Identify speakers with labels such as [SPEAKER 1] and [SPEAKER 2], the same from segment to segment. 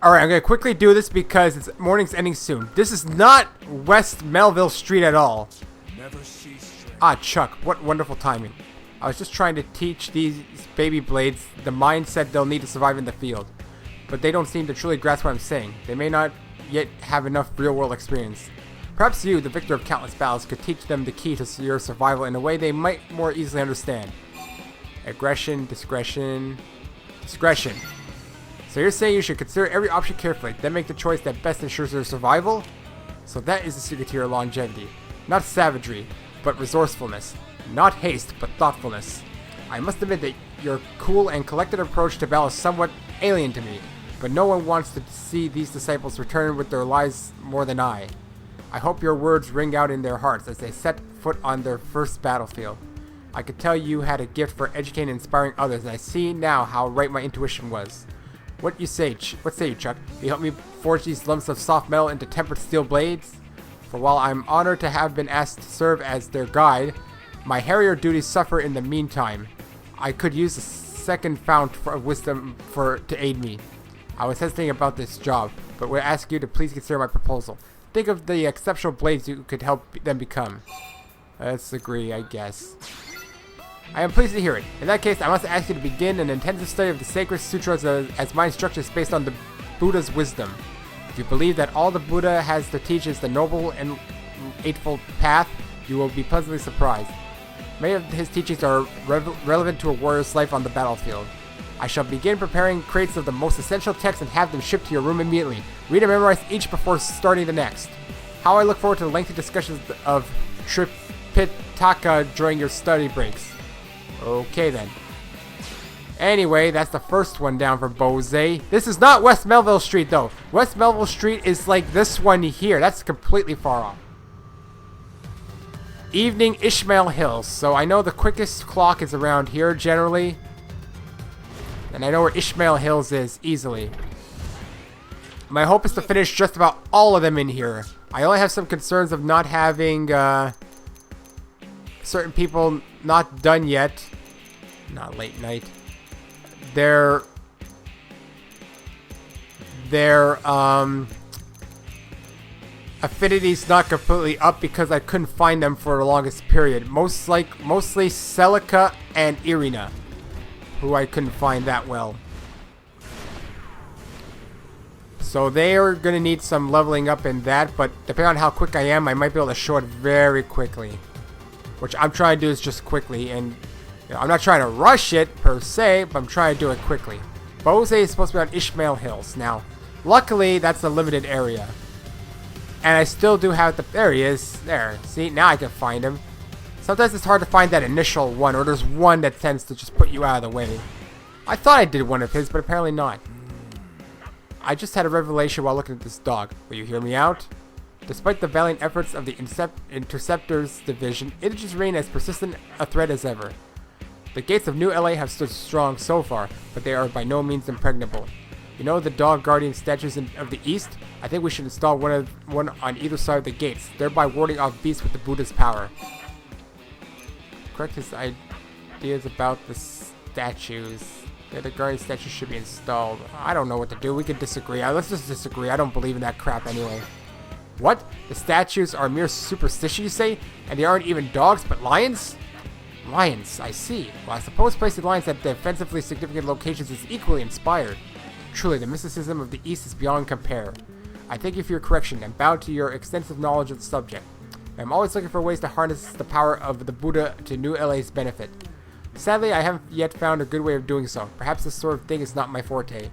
[SPEAKER 1] Alright, I'm going to quickly do this because it's morning's ending soon. This is not West Melville Street at all. Ah, Chuck, what wonderful timing. I was just trying to teach these baby blades the mindset they'll need to survive in the field. But they don't seem to truly grasp what I'm saying. They may not yet have enough real-world experience. Perhaps you, the victor of countless battles, could teach them the key to your survival in a way they might more easily understand. Aggression, discretion, discretion. So you're saying you should consider every option carefully, then make the choice that best ensures their survival? So that is the secret to your longevity. Not savagery, but resourcefulness. Not haste, but thoughtfulness. I must admit that your cool and collected approach to battle is somewhat alien to me, but no one wants to see these disciples return with their lives more than I. I hope your words ring out in their hearts as they set foot on their first battlefield. I could tell you had a gift for educating and inspiring others, and I see now how right my intuition was. What say you, Chuck? Will you help me forge these lumps of soft metal into tempered steel blades? For while I'm honored to have been asked to serve as their guide, my harrier duties suffer in the meantime. I could use a second fount of wisdom to aid me. I was hesitating about this job, but would ask you to please consider my proposal. Think of the exceptional blades you could help them become. Let's agree, I guess. I am pleased to hear it. In that case, I must ask you to begin an intensive study of the sacred sutras as my instruction is based on the Buddha's wisdom. If you believe that all the Buddha has to teach is the noble and eightfold path, you will be pleasantly surprised. Many of his teachings are relevant to a warrior's life on the battlefield. I shall begin preparing crates of the most essential texts and have them shipped to your room immediately. Read and memorize each before starting the next. How I look forward to the lengthy discussions of Tripitaka during your study breaks. Okay then. Anyway, that's the first one down for Bose. This is not West Melville Street though. West Melville Street is like this one here. That's completely far off. Evening Ishmael Hills. So I know the quickest clock is around here generally. And I know where Ishmael Hills is easily. My hope is to finish just about all of them in here. I only have some concerns of not having certain people not done yet. Not late night. Their affinity's not completely up because I couldn't find them for the longest period. Mostly Celica and Irina, who I couldn't find that well. So they are going to need some leveling up in that, but depending on how quick I am, I might be able to show it very quickly. Which I'm trying to do is just quickly, and you know, I'm not trying to rush it per se, but I'm trying to do it quickly. Bose is supposed to be on Ishmael Hills. Now, luckily, that's a limited area. And I still do have the... There he is. There. See, now I can find him. Sometimes it's hard to find that initial one, or there's one that tends to just put you out of the way. I thought I did one of his, but apparently not. I just had a revelation while looking at this dog. Will you hear me out? Despite the valiant efforts of the Interceptors Division, it just remains as persistent a threat as ever. The gates of New LA have stood strong so far, but they are by no means impregnable. You know the dog guardian statues of the east? I think we should install one on either side of the gates, thereby warding off beasts with the Buddha's power. Correct his ideas about the statues. Yeah, the guardian statues should be installed. I don't know what to do. We can disagree. Let's just disagree. I don't believe in that crap anyway. What? The statues are mere superstition, you say? And they aren't even dogs, but lions? Lions, I see. Well, I suppose placing lions at defensively significant locations is equally inspired. Truly, the mysticism of the East is beyond compare. I thank you for your correction and bow to your extensive knowledge of the subject. I am always looking for ways to harness the power of the Buddha to New LA's benefit. Sadly, I haven't yet found a good way of doing so. Perhaps this sort of thing is not my forte.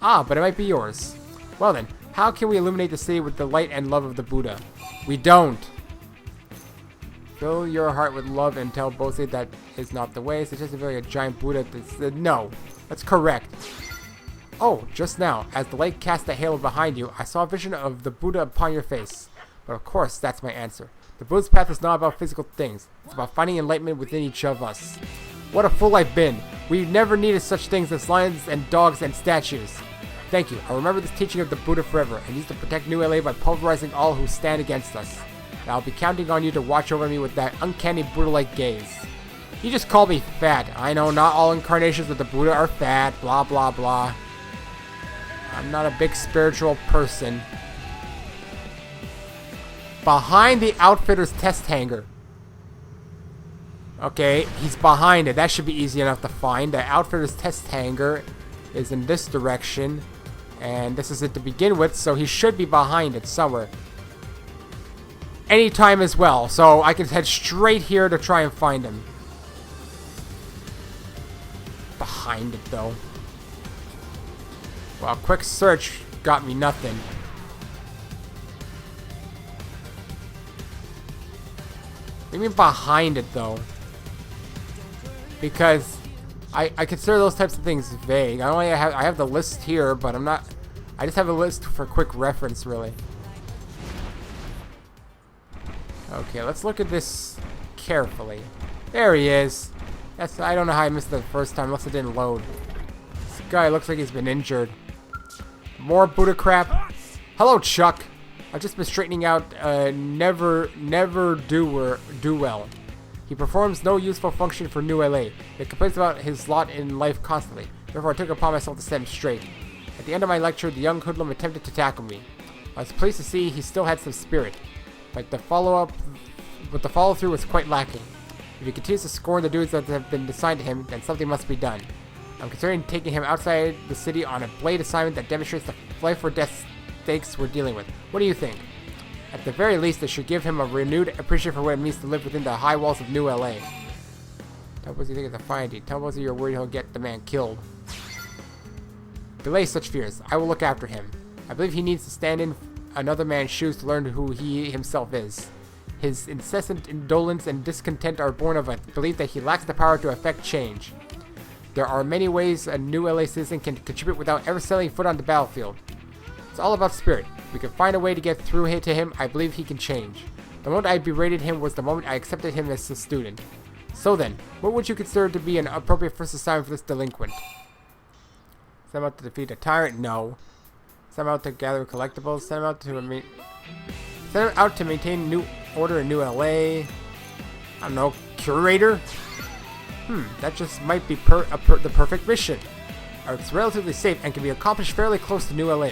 [SPEAKER 1] Ah, but it might be yours. Well then, how can we illuminate the city with the light and love of the Buddha? We don't. Fill your heart with love and tell Bose that is not the way. Suggest a giant Buddha. No, that's correct. Oh, just now, as the light cast a halo behind you, I saw a vision of the Buddha upon your face. But of course, that's my answer. The Buddha's path is not about physical things. It's about finding enlightenment within each of us. What a fool I've been. We've never needed such things as lions and dogs and statues. Thank you. I'll remember this teaching of the Buddha forever and use to protect New LA by pulverizing all who stand against us. And I'll be counting on you to watch over me with that uncanny Buddha-like gaze. You just called me fat. I know not all incarnations of the Buddha are fat. Blah, blah, blah. I'm not a big spiritual person. Behind the outfitter's test hangar. Okay, he's behind it. That should be easy enough to find. The outfitter's test hangar is in this direction. And this is it to begin with, so he should be behind it somewhere. Anytime as well, so I can head straight here to try and find him. Behind it, though. Well, quick search got me nothing. What do you mean behind it, though? Because I consider those types of things vague. I have the list here, but I'm not... I just have a list for quick reference, really. Okay, let's look at this carefully. There he is. I don't know how I missed it the first time, unless it didn't load. This guy looks like he's been injured. More Buddha crap. Hello, Chuck. I've just been straightening out never do well. He performs no useful function for New LA. He complains about his lot in life constantly. Therefore, I took it upon myself to set him straight. At the end of my lecture, the young hoodlum attempted to tackle me. I was pleased to see he still had some spirit, but the follow-through was quite lacking. If he continues to scorn the dudes that have been assigned to him, then something must be done. I'm considering taking him outside the city on a blade assignment that demonstrates the life or death stakes we're dealing with. What do you think? At the very least, it should give him a renewed appreciation for what it means to live within the high walls of New LA. Tell Buzzy you think it's a fine deed. Tell Buzzy you're worried he'll get the man killed. Delay such fears. I will look after him. I believe he needs to stand in another man's shoes to learn who he himself is. His incessant indolence and discontent are born of a belief that he lacks the power to effect change. There are many ways a New LA citizen can contribute without ever setting foot on the battlefield. It's all about spirit. If we can find a way to get through to him, I believe he can change. The moment I berated him was the moment I accepted him as a student. So then, what would you consider to be an appropriate first assignment for this delinquent? Send him out to defeat a tyrant? No. Send him out to gather collectibles? Send him out to maintain new order in New LA? I don't know. Curator? That just might be the perfect mission. It's relatively safe and can be accomplished fairly close to New LA.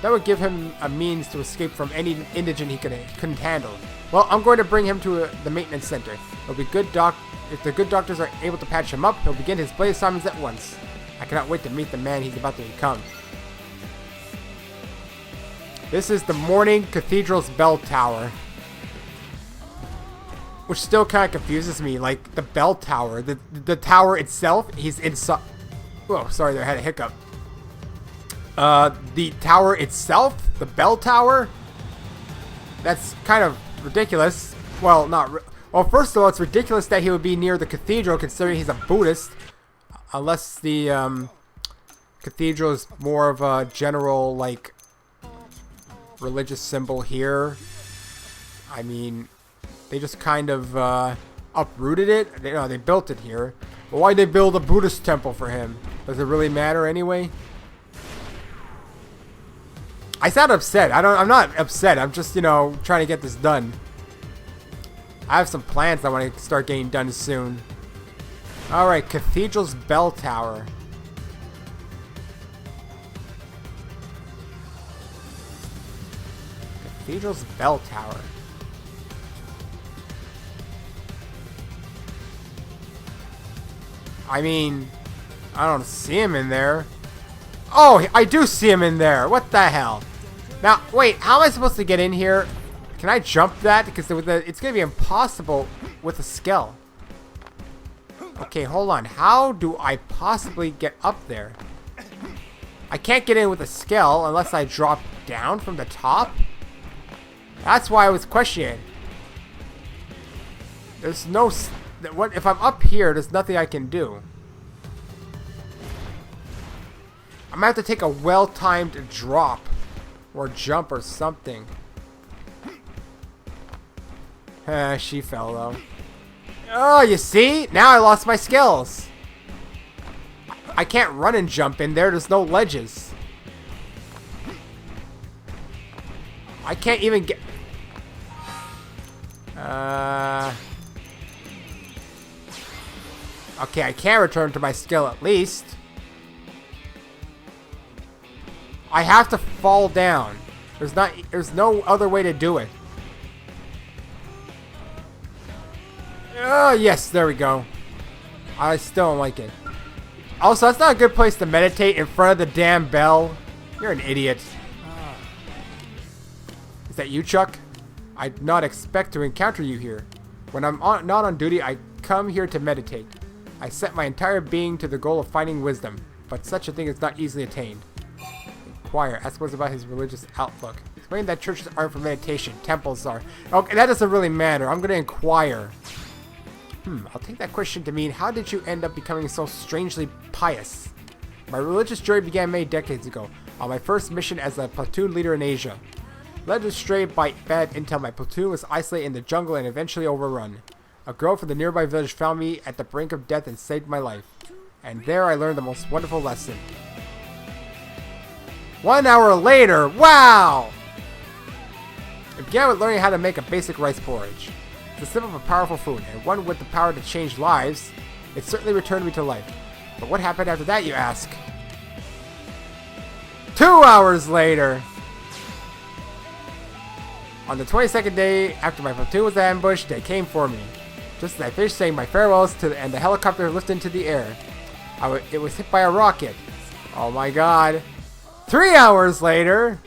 [SPEAKER 1] That would give him a means to escape from any indigent he couldn't handle. Well, I'm going to bring him to the maintenance center. It'll be good if the good doctors are able to patch him up, he'll begin his blade assignments at once. I cannot wait to meet the man he's about to become. This is the Morning Cathedral's bell tower. Which still kind of confuses me. Like, the bell tower. The tower itself, he's inside. Oh, sorry, I had a hiccup. The tower itself, the bell tower, that's kind of ridiculous. Well, well, first of all, it's ridiculous that he would be near the cathedral considering he's a Buddhist. Unless the cathedral is more of a general, like, religious symbol here. I mean, they just kind of uprooted it. They built it here. But why'd they build a Buddhist temple for him? Does it really matter anyway? I sound upset. I'm not upset. I'm just, trying to get this done. I have some plans I want to start getting done soon. Alright, Cathedral's bell tower. Cathedral's bell tower. I mean, I don't see him in there. Oh, I do see him in there. What the hell? Now, wait, how am I supposed to get in here? Can I jump that? Because it's going to be impossible with a skull. Okay, hold on. How do I possibly get up there? I can't get in with a skull unless I drop down from the top. That's why I was questioning. There's no... What if I'm up here, there's nothing I can do. I'm gonna have to take a well-timed drop or jump or something. She fell though. Oh, you see? Now I lost my skills. I can't run and jump in there. There's no ledges. I can't even get... Okay, I can return to my skill at least. I have to fall down. There's no other way to do it. Oh, yes, there we go. I still don't like it. Also, that's not a good place to meditate in front of the damn bell. You're an idiot. Is that you, Chuck? I did not expect to encounter you here. When I'm not on duty, I come here to meditate. I set my entire being to the goal of finding wisdom, but such a thing is not easily attained. Inquire. Ask what's about his religious outlook. Explain that churches aren't for meditation, temples are. Okay, that doesn't really matter. I'm gonna inquire. I'll take that question to mean, how did you end up becoming so strangely pious? My religious journey began many decades ago, on my first mission as a platoon leader in Asia. Led astray by bad intel, my platoon was isolated in the jungle and eventually overrun. A girl from the nearby village found me at the brink of death and saved my life. And there I learned the most wonderful lesson. 1 hour later, wow! It began with learning how to make a basic rice porridge. It's a simple but powerful food, and one with the power to change lives. It certainly returned me to life. But what happened after that, you ask? 2 hours later! On the 22nd day after my platoon was ambushed, they came for me. Just as I finished saying my farewells and the helicopter lifted into the air. It was hit by a rocket. Oh my god. 3 hours later!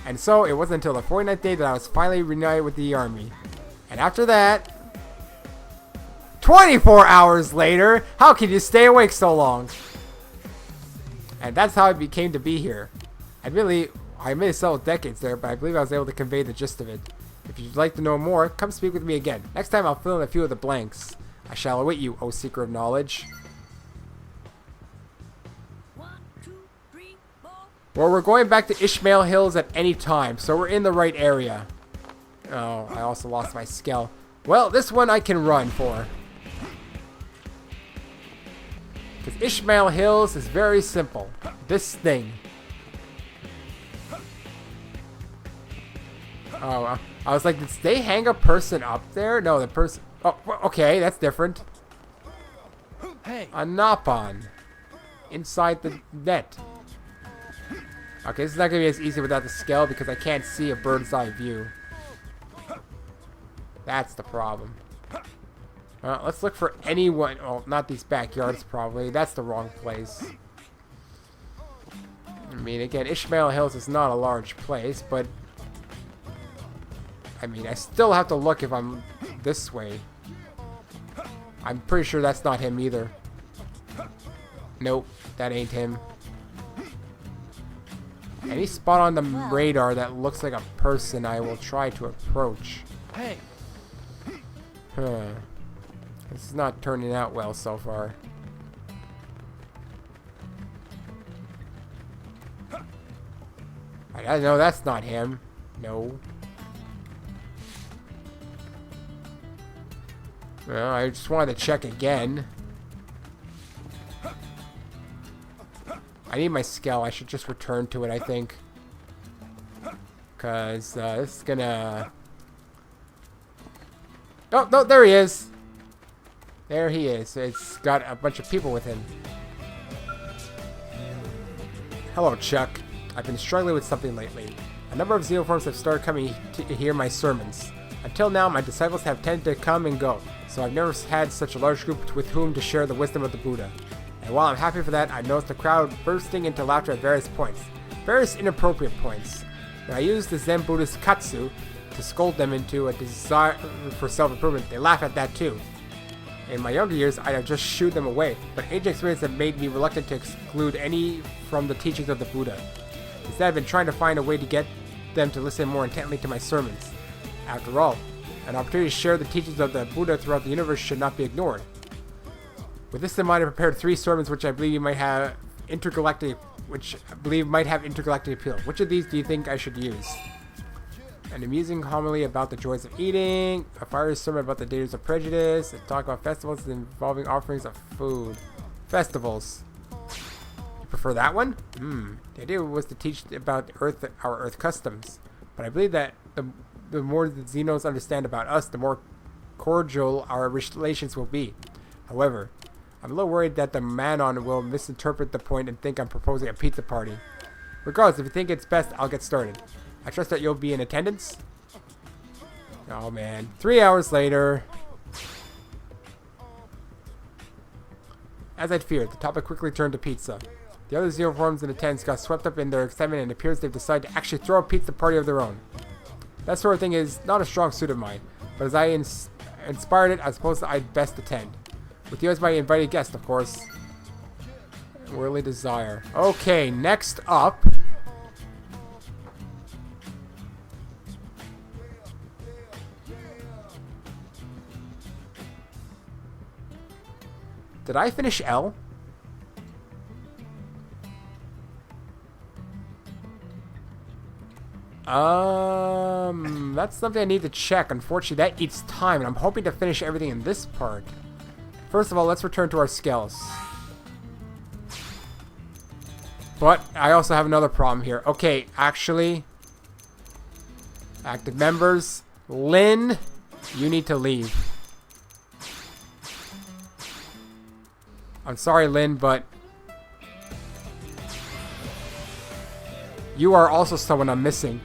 [SPEAKER 1] And so, it wasn't until the 49th day that I was finally reunited with the army. And after that... 24 hours later! How can you stay awake so long? And that's how it became to be here. I made it several decades there, but I believe I was able to convey the gist of it. If you'd like to know more, come speak with me again. Next time I'll fill in a few of the blanks. I shall await you, O seeker of knowledge. Well, we're going back to Ishmael Hills at any time, so we're in the right area. Oh, I also lost my skill. Well, this one I can run for. Because Ishmael Hills is very simple. This thing. Oh, I was like, did they hang a person up there? No, the person... Oh, okay, that's different.
[SPEAKER 2] Hey.
[SPEAKER 1] A Napon. Inside the net. Okay, this is not going to be as easy without the scale because I can't see a bird's eye view. That's the problem. Let's look for anyone. Oh, not these backyards probably. That's the wrong place. I mean, again, Ishmael Hills is not a large place, but... I mean, I still have to look if I'm this way. I'm pretty sure that's not him either. Nope, that ain't him. Any spot on the radar that looks like a person, I will try to approach.
[SPEAKER 2] Hey.
[SPEAKER 1] This is not turning out well so far. I know that's not him. No. Well, I just wanted to check again. I need my skill. I should just return to it, I think. Because this is gonna... Oh, no, there he is. There he is. It's got a bunch of people with him. Hello, Chuck. I've been struggling with something lately. A number of xenoforms have started coming to hear my sermons. Until now, my disciples have tended to come and go, so I've never had such a large group with whom to share the wisdom of the Buddha. And while I'm happy for that, I've noticed the crowd bursting into laughter at various points. Various inappropriate points. When I use the Zen Buddhist katsu to scold them into a desire for self-improvement, they laugh at that too. In my younger years, I'd have just shooed them away, but age experience have made me reluctant to exclude any from the teachings of the Buddha. Instead, I've been trying to find a way to get them to listen more intently to my sermons. After all, an opportunity to share the teachings of the Buddha throughout the universe should not be ignored. With this in mind, I prepared 3 sermons which I believe might have intergalactic appeal. Which of these do you think I should use? An amusing homily about the joys of eating, a fiery sermon about the dangers of prejudice, a talk about festivals involving offerings of food. Festivals. You prefer that one? The idea was to teach about our Earth customs, but I believe that the more the Xenos understand about us, the more cordial our relations will be. However, I'm a little worried that the Manon will misinterpret the point and think I'm proposing a pizza party. Regardless, if you think it's best, I'll get started. I trust that you'll be in attendance. Oh man. 3 hours later. As I'd feared, the topic quickly turned to pizza. The other Xenoforms in attendance got swept up in their excitement and it appears they've decided to actually throw a pizza party of their own. That sort of thing is not a strong suit of mine, but as I inspired it, I suppose I'd best attend. With you as my invited guest, of course. Worldly desire. Okay, next up. Did I finish L? That's something I need to check. Unfortunately, that eats time, and I'm hoping to finish everything in this part. First of all, let's return to our scales. But I also have another problem here. Okay, actually, active members, Lynn, you need to leave. I'm sorry, Lynn, but you are also someone I'm missing.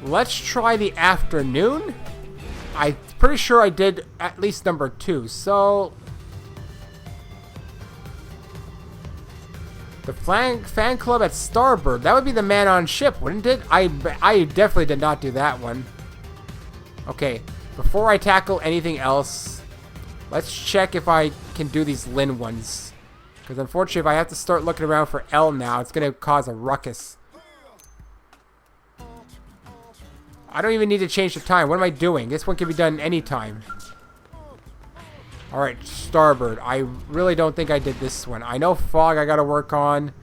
[SPEAKER 1] Let's try the afternoon. I'm pretty sure I did at least number 2, so the fan club at Starboard. That would be the man on ship, wouldn't it? I definitely did not do that one. Okay, before I tackle anything else, let's check if I can do these Lin ones. Because unfortunately, if I have to start looking around for L now, it's going to cause a ruckus. I don't even need to change the time. What am I doing? This one can be done anytime. Alright, Starboard. I really don't think I did this one. I know Fog I gotta work on.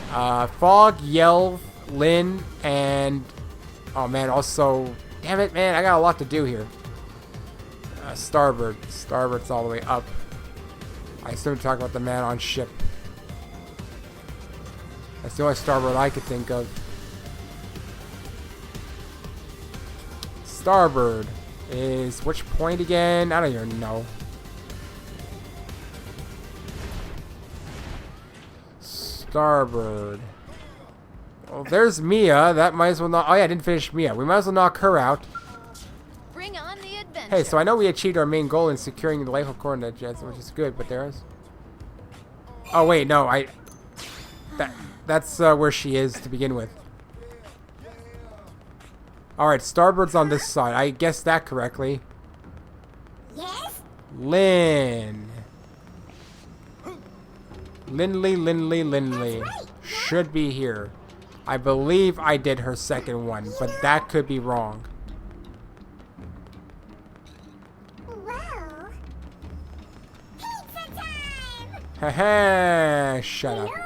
[SPEAKER 1] Fog, Yell, Lynn, and... oh man, also... damn it, man. I got a lot to do here. Starboard. Starboard's all the way up. I assume we're talking about the man on ship. That's the only Starboard I could think of. Starboard is which point again? I don't even know. Starboard. Well, there's Mia. That might as well not. Oh yeah, I didn't finish Mia. We might as well knock her out.
[SPEAKER 3] Bring on the adventure.
[SPEAKER 1] Hey, so I know we achieved our main goal in securing the life of coordinate jets, which is good, but there's. Oh wait, no, that's where she is to begin with. Alright, Starboard's on this side. I guessed that correctly.
[SPEAKER 3] Yes?
[SPEAKER 1] Lynn. Lindley. Should be here. I believe I did her second one, but that could be wrong.
[SPEAKER 3] Well, pizza time!
[SPEAKER 1] Haha, shut up.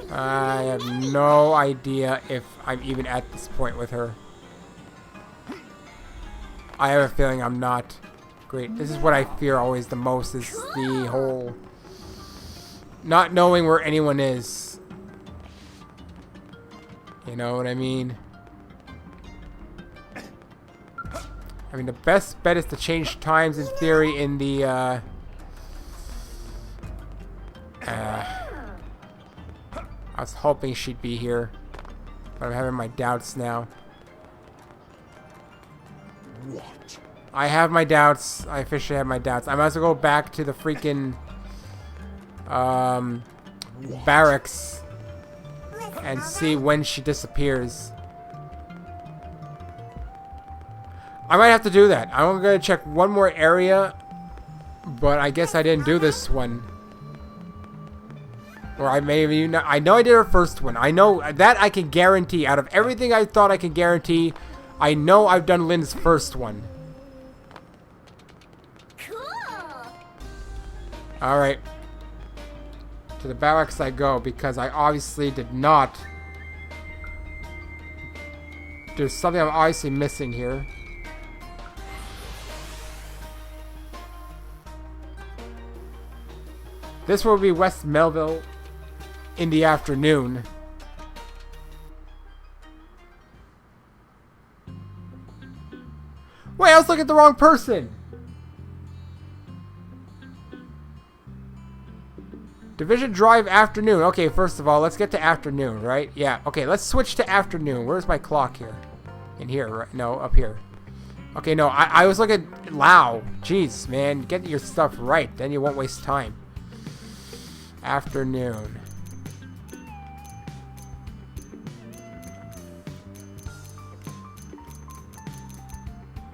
[SPEAKER 1] I have no idea if I'm even at this point with her. I have a feeling I'm not. Great. This is what I fear always the most, is the whole not knowing where anyone is. You know what I mean? I mean, the best bet is to change times in theory in the I was hoping she'd be here, but I'm having my doubts now.
[SPEAKER 2] What?
[SPEAKER 1] I have my doubts. I officially have my doubts. I might as well go back to the freaking barracks and see when she disappears. I might have to do that. I'm going to check one more area, but I guess I didn't do this one. Or I may have even... I know I did her first one. I know that I can guarantee. Out of everything I thought I could guarantee, I know I've done Lynn's first one.
[SPEAKER 3] Cool.
[SPEAKER 1] Alright. To the barracks I go, because I obviously did not... There's something I'm obviously missing here. This will be West Melville. in the afternoon. Wait, I was looking at the wrong person. Division Drive afternoon. Okay, first of all, let's get to afternoon, right? Yeah, okay, let's switch to afternoon. Where's my clock here? In here, right? No, up here. Okay, no, I was looking at Lao. Jeez, man, get your stuff right. Then you won't waste time. Afternoon.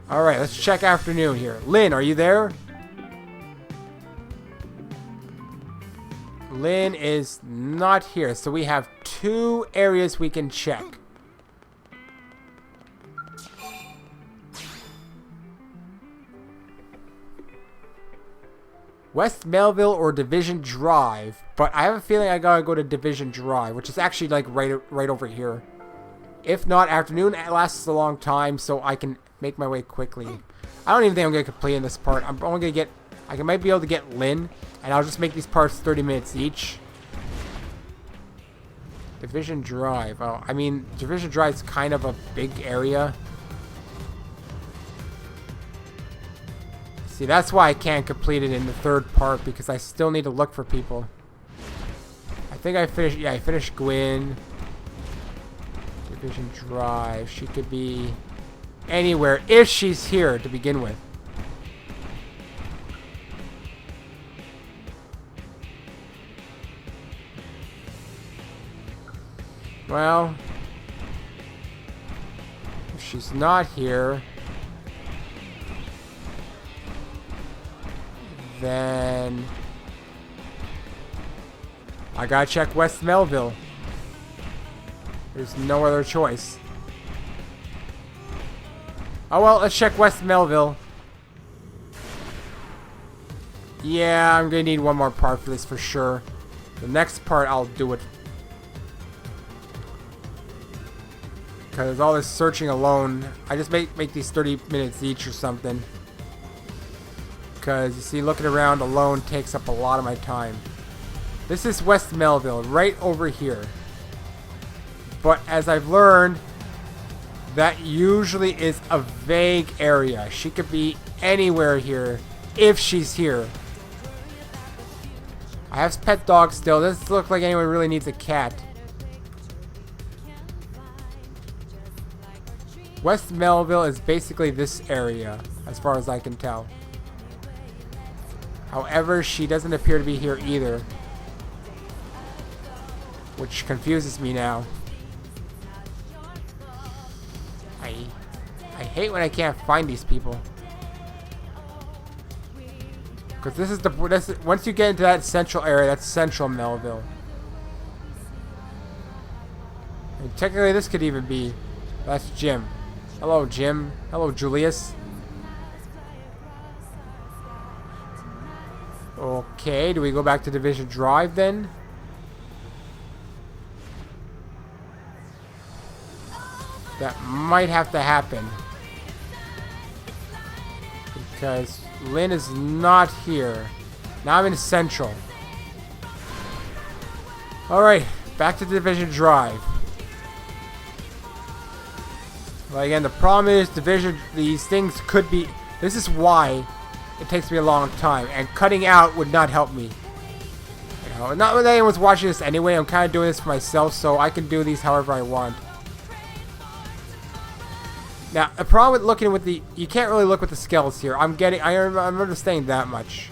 [SPEAKER 1] Alright, let's check afternoon here. Lynn, are you there? Lynn is not here, so we have 2 areas we can check. West Melville or Division Drive, but I have a feeling I gotta go to Division Drive, which is actually like right over here. If not, afternoon it lasts a long time, so I can make my way quickly. I don't even think I'm gonna complete in this part. I'm only gonna get, I might be able to get Lynn, and I'll just make these parts 30 minutes each. Division Drive. Oh, I mean, Division Drive's kind of a big area. See, that's why I can't complete it in the 3rd part, because I still need to look for people. I think I finished, yeah, I finished Gwyn. Division Drive. She could be anywhere if she's here to begin with. Well, if she's not here, then I gotta check West Melville. There's no other choice. Oh well, let's check West Melville. Yeah, I'm gonna need one more part for this for sure. The next part I'll do it. Because all this searching alone, I just make these 30 minutes each or something. Because, you see, looking around alone takes up a lot of my time. This is West Melville, right over here. But as I've learned, that usually is a vague area. She could be anywhere here, if she's here. I have pet dogs still. Doesn't look like anyone really needs a cat. West Melville is basically this area, as far as I can tell. However, she doesn't appear to be here either, which confuses me now. I hate when I can't find these people, because this is once you get into that central area, that's Central Melville. And technically, this could even be. That's Jim. Hello, Jim. Hello, Julius. Okay, do we go back to Division Drive then? That might have to happen. Because Lynn is not here. Now I'm in Central. Alright, back to Division Drive. Well, again, the problem is these things could be, this is why it takes me a long time, and cutting out would not help me. You know, not that anyone's watching this anyway, I'm kind of doing this for myself, so I can do these however I want. Now, the problem with looking with you can't really look with the scales here. I'm understanding that much.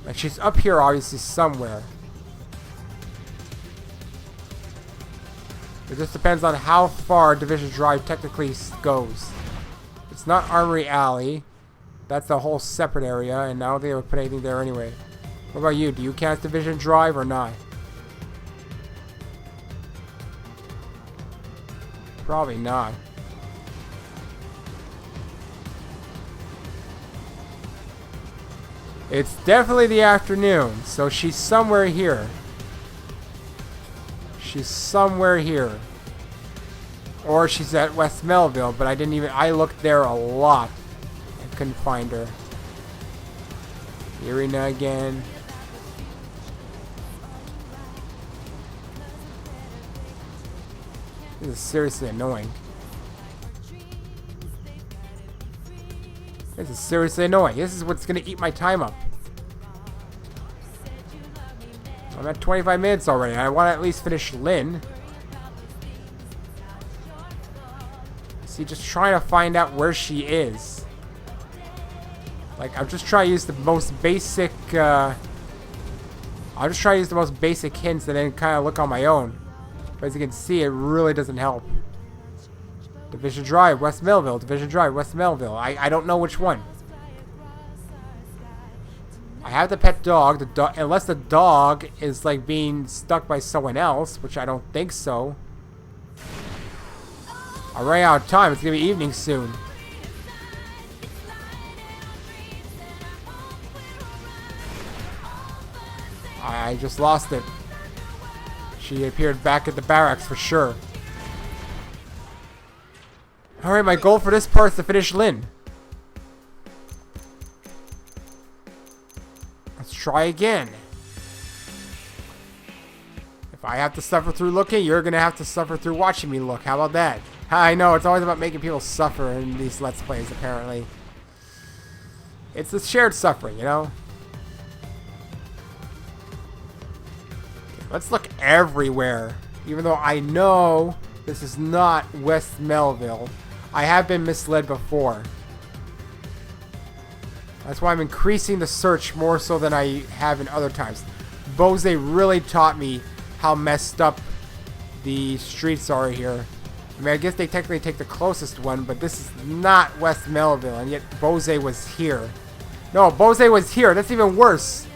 [SPEAKER 1] And she's up here, obviously, somewhere. It just depends on how far Division Drive technically goes. It's not Armory Alley. That's a whole separate area, and I don't think I would put anything there anyway. What about you? Do you count Division Drive or not? Probably not. It's definitely the afternoon, so she's somewhere here. She's somewhere here. Or she's at West Melville, but I looked there a lot and couldn't find her. Irina again. This is seriously annoying. This is seriously annoying. This is what's gonna eat my time up. I'm at 25 minutes already. I want to at least finish Lynn. See, just trying to find out where she is. Like, I'm just trying to use the most basic, I'll just try to use the most basic hints and then kind of look on my own. But as you can see, it really doesn't help. Division Drive, West Melville. Division Drive, West Melville. I don't know which one. I have the pet dog. The dog, unless the dog is like being stuck by someone else, which I don't think so. I'm running out of time. It's gonna be evening soon. I just lost it. She appeared back at the barracks for sure. Alright, my goal for this part is to finish Lynn. Let's try again. If I have to suffer through looking, you're gonna have to suffer through watching me look. How about that? I know, it's always about making people suffer in these Let's Plays, apparently. It's a shared suffering, you know? Let's look everywhere. Even though I know this is not West Melville. I have been misled before. That's why I'm increasing the search more so than I have in other times. Bose really taught me how messed up the streets are here. I mean, I guess they technically take the closest one, but this is not West Melville, and yet Bose was here. No, Bose was here. That's even worse.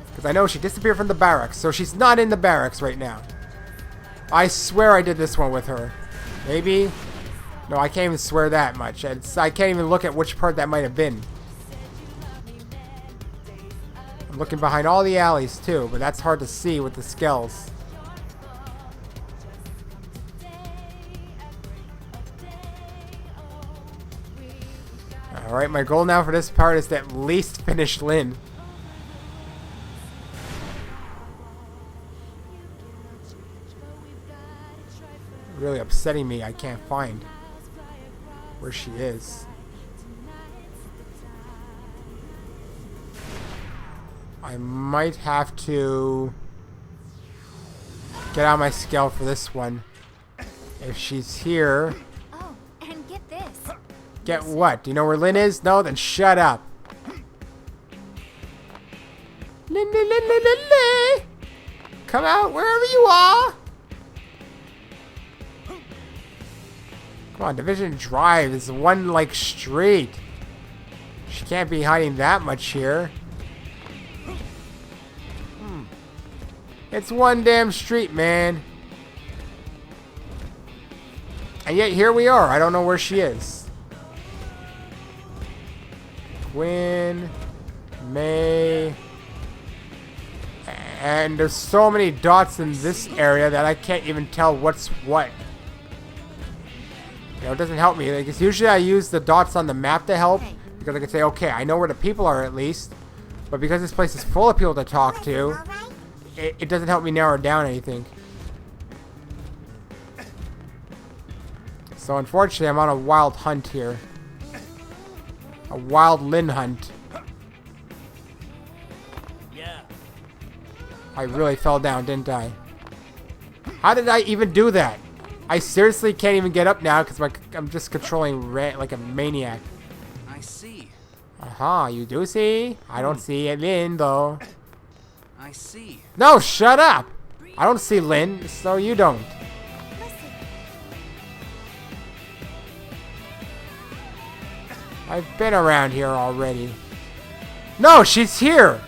[SPEAKER 1] Because I know she disappeared from the barracks, so she's not in the barracks right now. I swear I did this one with her. Maybe? No, I can't even swear that much. I can't even look at which part that might have been. I'm looking behind all the alleys too, but that's hard to see with the skells. Alright, my goal now for this part is to at least finish Lynn. Really upsetting me, I can't find where she is. I might have to get out my scale for this one. If she's here.
[SPEAKER 3] Oh, and get this.
[SPEAKER 1] Get what? Do you know where Lynn is? No? Then shut up. Lynn, Lynn, Lynn, Lynn, Lynn, Lynn. Come out wherever you are. Come on, Division Drive is one, like, street. She can't be hiding that much here. It's one damn street, man. And yet, here we are. I don't know where she is. Gwen, May. And there's so many dots in this area that I can't even tell what's what. You know, it doesn't help me. Like, it's usually I use the dots on the map to help, because I can say, okay, I know where the people are at least. But because this place is full of people to talk to, it doesn't help me narrow down anything. So unfortunately, I'm on a wild hunt here. A wild Lynn hunt.
[SPEAKER 2] Yeah.
[SPEAKER 1] I really fell down, didn't I? How did I even do that? I seriously can't even get up now because I'm just controlling like a maniac.
[SPEAKER 2] I see.
[SPEAKER 1] Aha, you do see? I don't see Lynn though.
[SPEAKER 2] I see.
[SPEAKER 1] No, shut up! I don't see Lynn, so you don't. I've been around here already. No, she's here!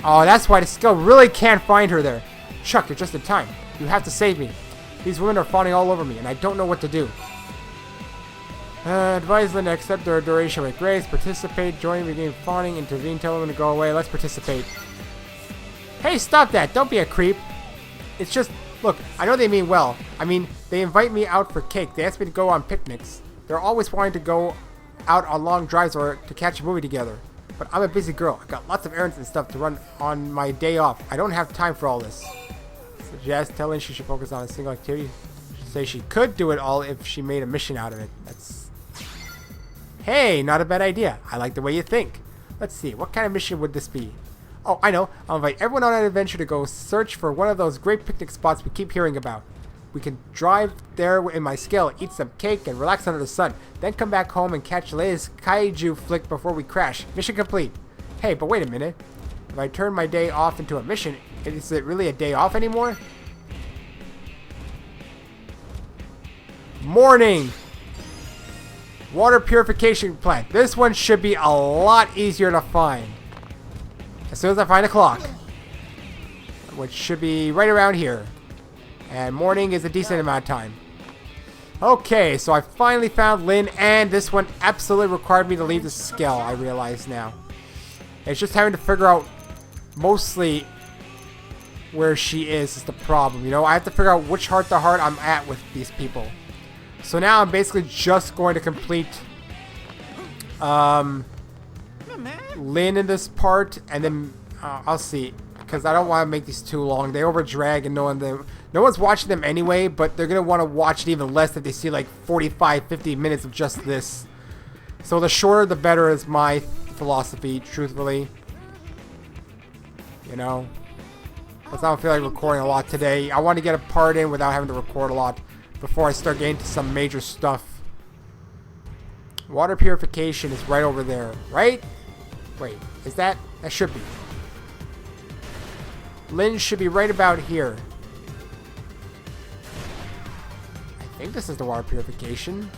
[SPEAKER 1] Oh, that's why the skill really can't find her there. Chuck, you're just in time. You have to save me. These women are fawning all over me, and I don't know what to do. Advise Lynn to accept their adoration with grace. Participate, join, begin fawning, intervene, tell them to go away. Let's participate. Hey, stop that. Don't be a creep. It's just, look, I know they mean well. I mean, they invite me out for cake. They ask me to go on picnics. They're always wanting to go out on long drives or to catch a movie together. But I'm a busy girl. I've got lots of errands and stuff to run on my day off. I don't have time for all this. Suggest telling she should focus on a single activity. Say she could do it all if she made a mission out of it. That's... Hey, not a bad idea. I like the way you think. Let's see, what kind of mission would this be? Oh, I know. I'll invite everyone on an adventure to go search for one of those great picnic spots we keep hearing about. We can drive there in my scale, eat some cake, and relax under the sun. Then come back home and catch the latest kaiju flick before we crash. Mission complete. Hey, but wait a minute. If I turn my day off into a mission, is it really a day off anymore? Morning! Water purification plant. This one should be a lot easier to find. As soon as I find a clock. Which should be right around here. And morning is a decent amount of time. Okay, so I finally found Lynn, and this one absolutely required me to leave the scale, I realize now. It's just having to figure out mostly where she is the problem. You know, I have to figure out which heart to heart I'm at with these people. So now I'm basically just going to complete Lynn in this part, and then I'll see, because I don't want to make these too long. They overdrag, and no one's watching them anyway, but they're going to want to watch it even less if they see like 45-50 minutes of just this. So the shorter the better is my philosophy, truthfully. You know, because I don't feel like recording a lot today. I want to get a part in without having to record a lot before I start getting to some major stuff. Water purification is right over there, right? Wait, is that? That should be. Lynn should be right about here. I think this is the water purification.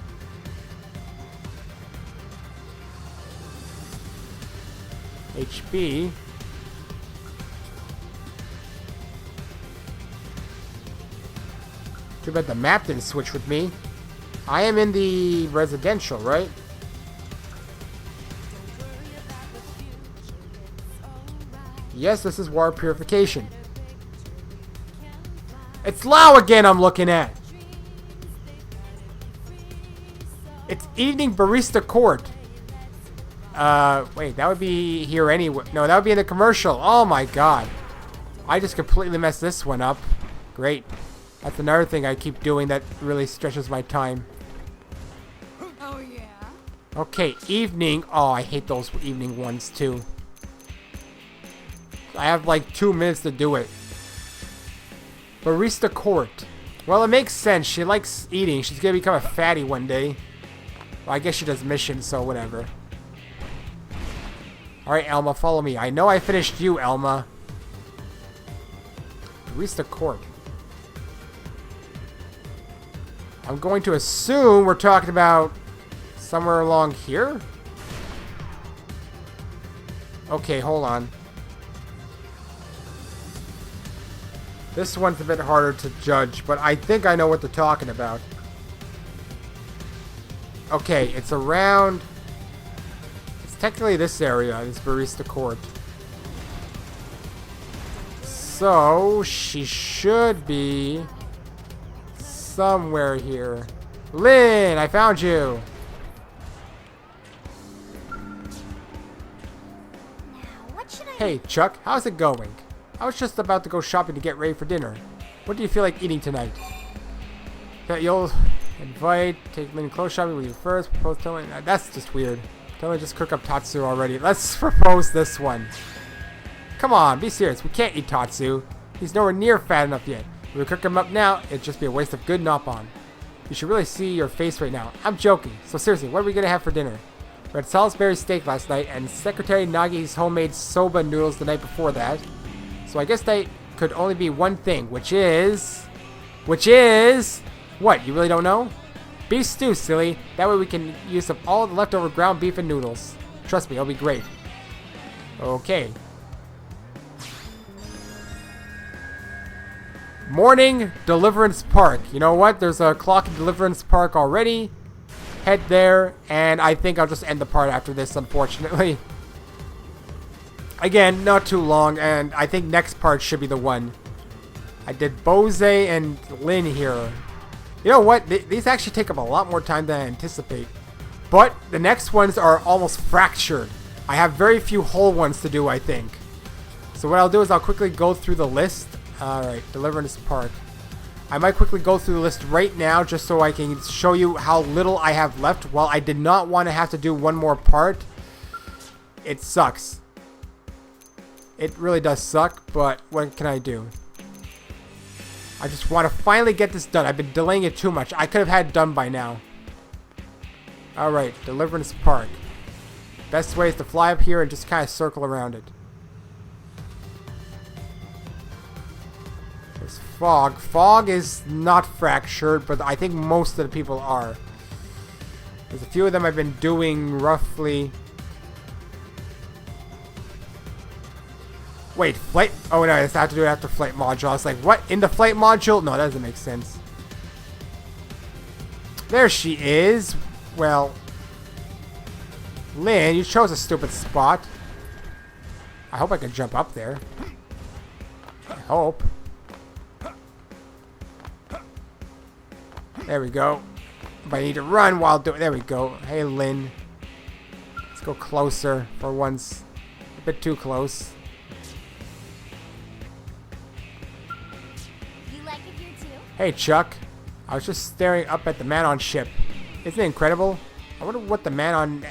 [SPEAKER 1] HB. Too bad the map didn't switch with me. I am in the residential, right? Yes, this is water purification. It's Lao again I'm looking at. It's evening barista court. Wait, that would be here anyway. No, that would be in the commercial. Oh my god. I just completely messed this one up. Great. That's another thing I keep doing that really stretches my time.
[SPEAKER 3] Oh, yeah?
[SPEAKER 1] Okay, evening. Oh, I hate those evening ones too. I have like 2 minutes to do it. Barista court. Well, it makes sense. She likes eating. She's gonna become a fatty one day. Well, I guess she does missions, so whatever. Alright, Elma, follow me. I know I finished you, Elma. Barista court. I'm going to assume we're talking about somewhere along here. Okay, hold on. This one's a bit harder to judge, but I think I know what they're talking about. Okay, it's around... It's technically this area, this barista court. So, she should be... somewhere here. Lynn, I found you.
[SPEAKER 3] Now, what should I...
[SPEAKER 1] Hey, Chuck, how's it going? I was just about to go shopping to get ready for dinner. What do you feel like eating tonight? That you'll invite, take Lynn clothes shopping with you first, propose telling... That's just weird. Tell her just cook up Tatsu already. Let's propose this one. Come on, be serious. We can't eat Tatsu. He's nowhere near fat enough yet. If we cook him up now, it'd just be a waste of good Noppon. You should really see your face right now. I'm joking. So seriously, what are we going to have for dinner? We had Salisbury steak last night and Secretary Nagi's homemade soba noodles the night before that. So I guess that could only be one thing, which is... What, you really don't know? Beef stew, silly. That way we can use up all the leftover ground beef and noodles. Trust me, it'll be great. Okay. Morning, Deliverance Park. You know what? There's a clock in Deliverance Park already. Head there, and I think I'll just end the part after this, unfortunately. Again, not too long, and I think next part should be the one. I did Bose and Lynn here. You know what? These actually take up a lot more time than I anticipate. But the next ones are almost fractured. I have very few whole ones to do, I think. So what I'll do is I'll quickly go through the list. Alright, Deliverance Park. I might quickly go through the list right now just so I can show you how little I have left. While I did not want to have to do one more part, it sucks. It really does suck, but what can I do? I just want to finally get this done. I've been delaying it too much. I could have had it done by now. Alright, Deliverance Park. Best way is to fly up here and just kind of circle around it. There's fog. Fog is not fractured, but I think most of the people are. There's a few of them I've been doing roughly... Wait, flight? Oh no, I have to do it after flight module. I was like, what? In the flight module? No, that doesn't make sense. There she is. Well, Lynn, you chose a stupid spot. I hope I can jump up there. I hope. There we go. But I need to run while doing... There we go. Hey, Lynn. Let's go closer for once. A bit too close.
[SPEAKER 3] You like it here too?
[SPEAKER 1] Hey, Chuck. I was just staring up at the Man-on ship. Isn't it incredible? I wonder what the Man-on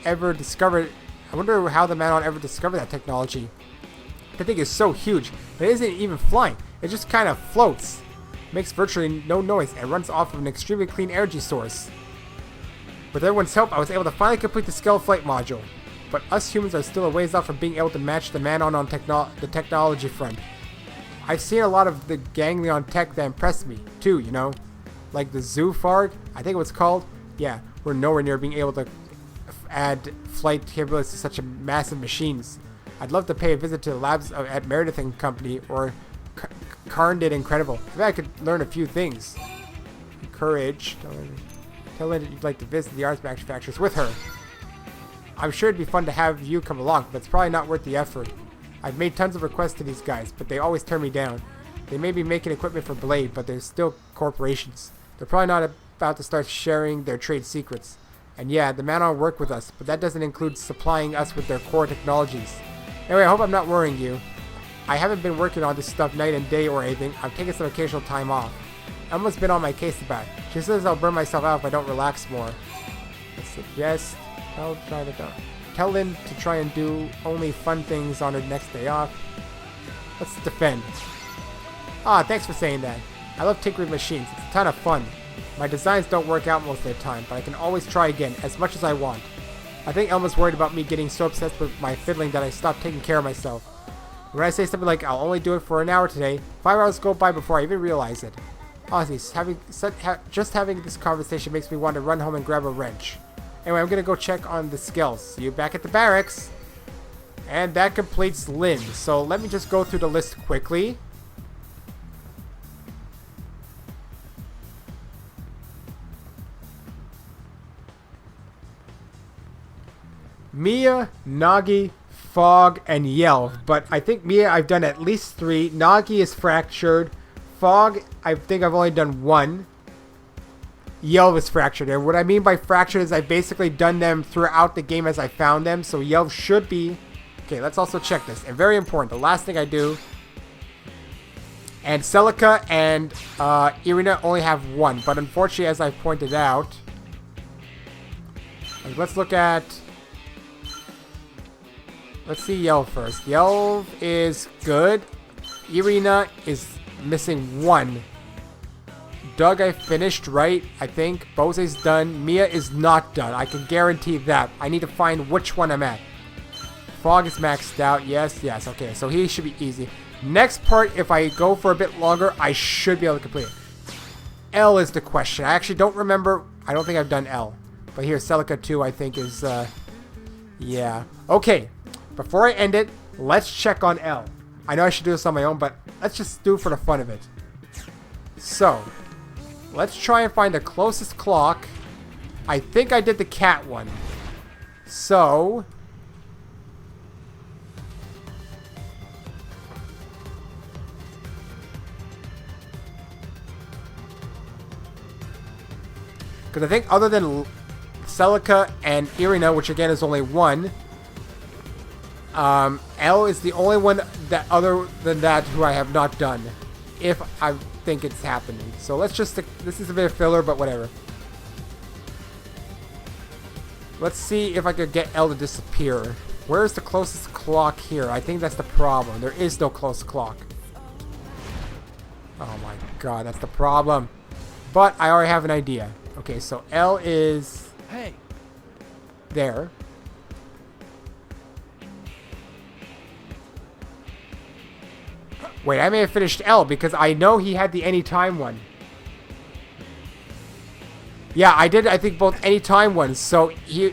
[SPEAKER 1] ever discovered. I wonder how the Man-on ever discovered that technology. The thing is so huge. It isn't even flying. It just kind of floats. Makes virtually no noise and runs off of an extremely clean energy source. With everyone's help, I was able to finally complete the Skell flight module. But us humans are still a ways off from being able to match the Man-on on the technology front. I've seen a lot of the ganglion tech that impressed me, too, you know? Like the Zoo Farg, I think it was called. Yeah, we're nowhere near being able to add flight capabilities to such a massive machines. I'd love to pay a visit to the labs at Meredith and Company, or Karn did incredible. I bet I could learn a few things. Courage. Tell Linda you'd like to visit the arts manufacturers with her. I'm sure it'd be fun to have you come along, but it's probably not worth the effort. I've made tons of requests to these guys, but they always turn me down. They may be making equipment for Blade, but they're still corporations. They're probably not about to start sharing their trade secrets. And yeah, the Man-on work with us, but that doesn't include supplying us with their core technologies. Anyway, I hope I'm not worrying you. I haven't been working on this stuff night and day or anything. I'm taking some occasional time off. Emma's been on my case about it. She says I'll burn myself out if I don't relax more. I suggest tell Lynn to try and do only fun things on her next day off. Let's defend. Ah, thanks for saying that. I love tinkering machines. It's a ton of fun. My designs don't work out most of the time, but I can always try again as much as I want. I think Elma's worried about me getting so obsessed with my fiddling that I stopped taking care of myself. When I say something like, I'll only do it for an hour today, 5 hours go by before I even realize it. Honestly, just having this conversation makes me want to run home and grab a wrench. Anyway, I'm going to go check on the skills. See you back at the barracks. And that completes Lynn. So let me just go through the list quickly. Mia, Nagi, Fog, and Yelv. But I think Mia I've done at least 3. Nagi is fractured. Fog, I think I've only done 1. Yelv is fractured. And what I mean by fractured is I've basically done them throughout the game as I found them. So Yelv should be... Okay, let's also check this. And very important, the last thing I do... And Celica and Irina only have 1. But unfortunately, as I pointed out... Let's look at... Let's see Yelv first. Yelv is good. Irina is missing 1. Doug I finished, right? I think. Bose's done. Mia is not done. I can guarantee that. I need to find which one I'm at. Fog is maxed out. Yes, yes. Okay, so he should be easy. Next part, if I go for a bit longer, I should be able to complete it. L is the question. I actually don't remember. I don't think I've done L. But here, Celica 2, I think is... yeah. Okay. Before I end it, let's check on L. I know I should do this on my own, but let's just do it for the fun of it. So, let's try and find the closest clock. I think I did the cat one. So... Because I think other than Celica and Irina, which again is only 1... L is the only one that other than that who I have not done, if I think it's happening. So let's just this is a bit of filler, but whatever. Let's see if I could get L to disappear. Where's the closest clock here? I think that's the problem. There is no close clock. Oh my god, that's the problem. But I already have an idea. Okay, so L is there. Wait, I may have finished L because I know he had the anytime one. Yeah, I did, I think, both anytime ones. So he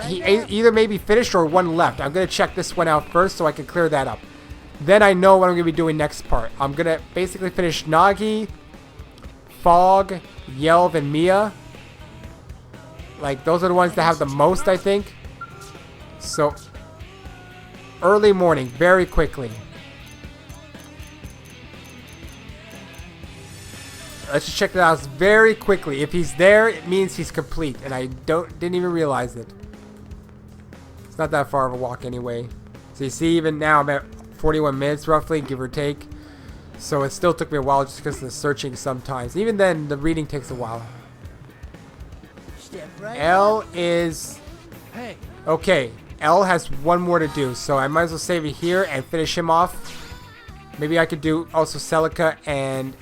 [SPEAKER 1] either maybe finished or one left. I'm going to check this one out first so I can clear that up. Then I know what I'm going to be doing next part. I'm going to basically finish Nagi, Fog, Yelv, and Mia. Like, those are the ones that have the most, I think. So, early morning, very quickly. Let's just check that out very quickly. If he's there, it means he's complete, and I didn't even realize it. It's not that far of a walk anyway. So you see, even now I'm at 41 minutes roughly, give or take. So it still took me a while just because of the searching sometimes. Even then, the reading takes a while. L is... Okay, L has one more to do, so I might as well save it here and finish him off. Maybe I could do also Celica and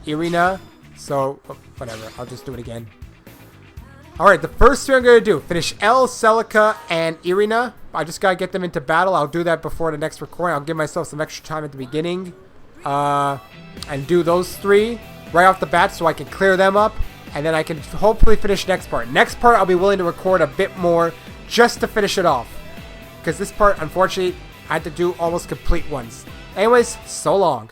[SPEAKER 1] Irina. So, whatever. I'll just do it again. Alright, the first two I'm going to do. Finish L, Celica, and Irina. I just got to get them into battle. I'll do that before the next recording. I'll give myself some extra time at the beginning. And do those three right off the bat so I can clear them up. And then I can hopefully finish next part. Next part, I'll be willing to record a bit more just to finish it off. Because this part, unfortunately, I had to do almost complete ones. Anyways, so long.